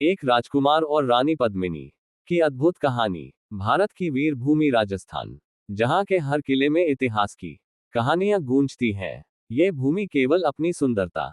एक राजकुमार और रानी पद्मिनी की अद्भुत कहानी। भारत की वीर भूमि राजस्थान, जहां के हर किले में इतिहास की कहानियां गूंजती हैं। ये भूमि केवल अपनी सुंदरता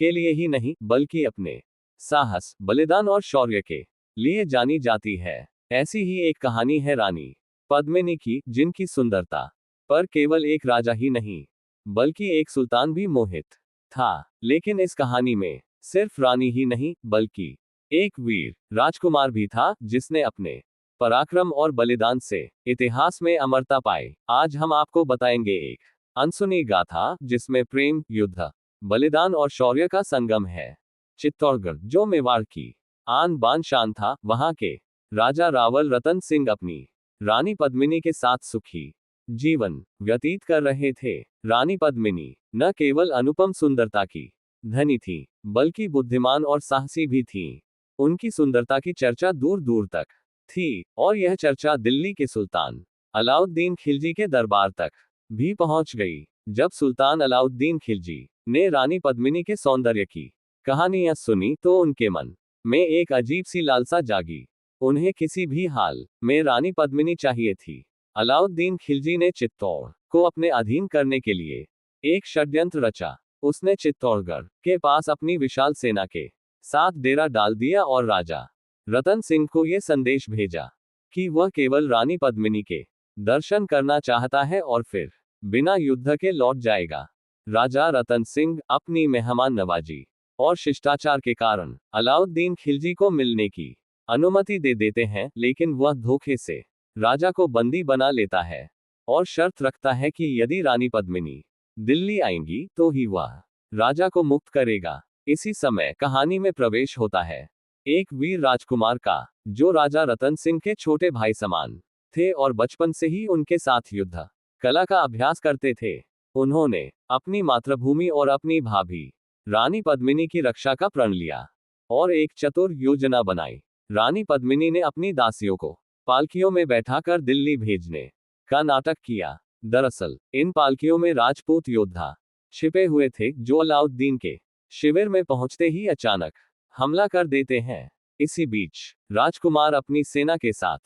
के लिए ही नहीं, बल्कि अपने साहस, बलिदान और शौर्य के लिए जानी जाती है। ऐसी ही एक कहानी है रानी पद्मिनी की, जिनकी सुंदरता पर केवल एक राजा ही नहीं, बल्कि एक सुल्तान भी मोहित था। लेकिन इस कहानी में सिर्फ रानी ही नहीं, बल्कि एक वीर राजकुमार भी था, जिसने अपने पराक्रम और बलिदान से इतिहास में अमरता पाई। आज हम आपको बताएंगे एक अनसुनी गाथा, जिसमें प्रेम, युद्ध, बलिदान और शौर्य का संगम है। चित्तौड़गढ़, जो मेवाड़ की आन बान शान था, वहां के राजा रावल रतन सिंह अपनी रानी पद्मिनी के साथ सुखी जीवन व्यतीत कर रहे थे। रानी पद्मिनी न केवल अनुपम सुंदरता की धनी थी, बल्कि बुद्धिमान और साहसी भी थी। उनकी सुंदरता की चर्चा दूर दूर तक थी, और यह चर्चा दिल्ली के सुल्तान अलाउद्दीन खिलजी के दरबार तक भी पहुंच गई। जब सुल्तान अलाउद्दीन खिलजी ने रानी पद्मिनी के सौंदर्य की कहानियां सुनी, तो उनके मन में एक अजीब सी लालसा जागी। उन्हें किसी भी हाल में रानी पद्मिनी चाहिए थी। अलाउद्दीन खिलजी ने चित्तौड़ को अपने अधीन करने के लिए एक षड्यंत्र रचा। उसने चित्तौड़गढ़ के पास अपनी विशाल सेना के साथ डेरा डाल दिया और राजा रतन सिंह को यह संदेश भेजा कि वह केवल रानी पद्मिनी के दर्शन करना चाहता है और फिर बिना युद्ध के लौट जाएगा। राजा रतन सिंह अपनी मेहमान नवाजी और शिष्टाचार के कारण अलाउद्दीन खिलजी को मिलने की अनुमति दे देते हैं, लेकिन वह धोखे से राजा को बंदी बना लेता है और शर्त रखता है कि यदि रानी पद्मिनी दिल्ली आएंगी तो ही वह राजा को मुक्त करेगा। इसी समय कहानी में प्रवेश होता है एक वीर राजकुमार का, जो राजा रतन सिंह के छोटे भाई समान थे और बचपन से ही उनके साथ युद्ध कला का अभ्यास करते थे। उन्होंने अपनी मातृभूमि और अपनी भाभी रानी पद्मिनी की रक्षा का प्रण लिया और एक चतुर योजना बनाई। रानी पद्मिनी ने अपनी दासियों को पालकियों में बैठाकर दिल्ली भेजने का नाटक किया। दरअसल इन पालकियों में राजपूत योद्धा छिपे हुए थे, जो अलाउद्दीन के शिविर में पहुंचते ही अचानक हमला कर देते हैं। इसी बीच राजकुमार अपनी सेना के साथ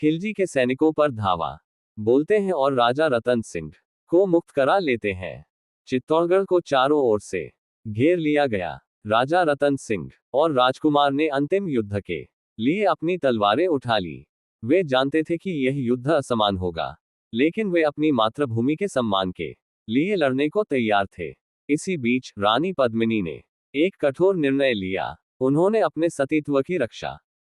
खिलजी के सैनिकों पर धावा बोलते हैं और राजा रतन सिंह को मुक्त करा लेते हैं। चित्तौड़गढ़ को चारों ओर से घेर लिया गया। राजा रतन सिंह और राजकुमार ने अंतिम युद्ध के लिए अपनी तलवारें उठा ली। वे जानते थे कि यह युद्ध असमान होगा, लेकिन वे अपनी मातृभूमि के सम्मान के लिए लड़ने को तैयार थे। इसी बीच रानी पद्मिनी ने एक कठोर निर्णय लिया। उन्होंने अपने सतीत्व की रक्षा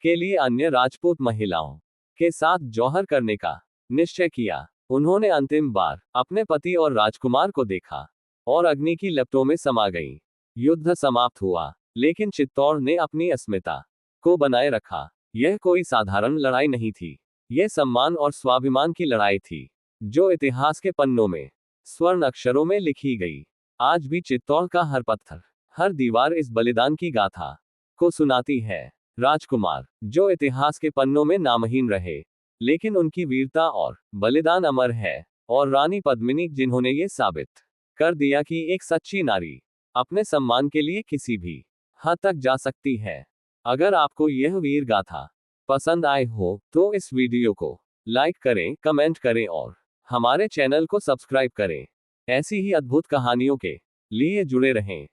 के लिए अन्य राजपूत महिलाओं के साथ जौहर करने का निश्चय किया। उन्होंने अंतिम बार अपने पति और राजकुमार को देखा और अग्नि की लपटों में समा गईं। युद्ध समाप्त हुआ, लेकिन चित्तौड़ ने अपनी अस्मिता को बनाए रखा। यह कोई साधारण लड़ाई नहीं थी, यह सम्मान और स्वाभिमान की लड़ाई थी, जो इतिहास के पन्नों में स्वर्ण अक्षरों में लिखी गई। आज भी चित्तौड़ का हर पत्थर, हर दीवार इस बलिदान की गाथा को सुनाती है। राजकुमार, जो इतिहास के पन्नों में नामहीन रहे, लेकिन उनकी वीरता और बलिदान अमर है। और रानी पद्मिनी, जिन्होंने ये साबित कर दिया कि एक सच्ची नारी अपने सम्मान के लिए किसी भी हद तक जा सकती है। अगर आपको यह वीर गाथा पसंद आए हो तो इस वीडियो को लाइक करें, कमेंट करें और हमारे चैनल को सब्सक्राइब करें। ऐसी ही अद्भुत कहानियों के लिए जुड़े रहें।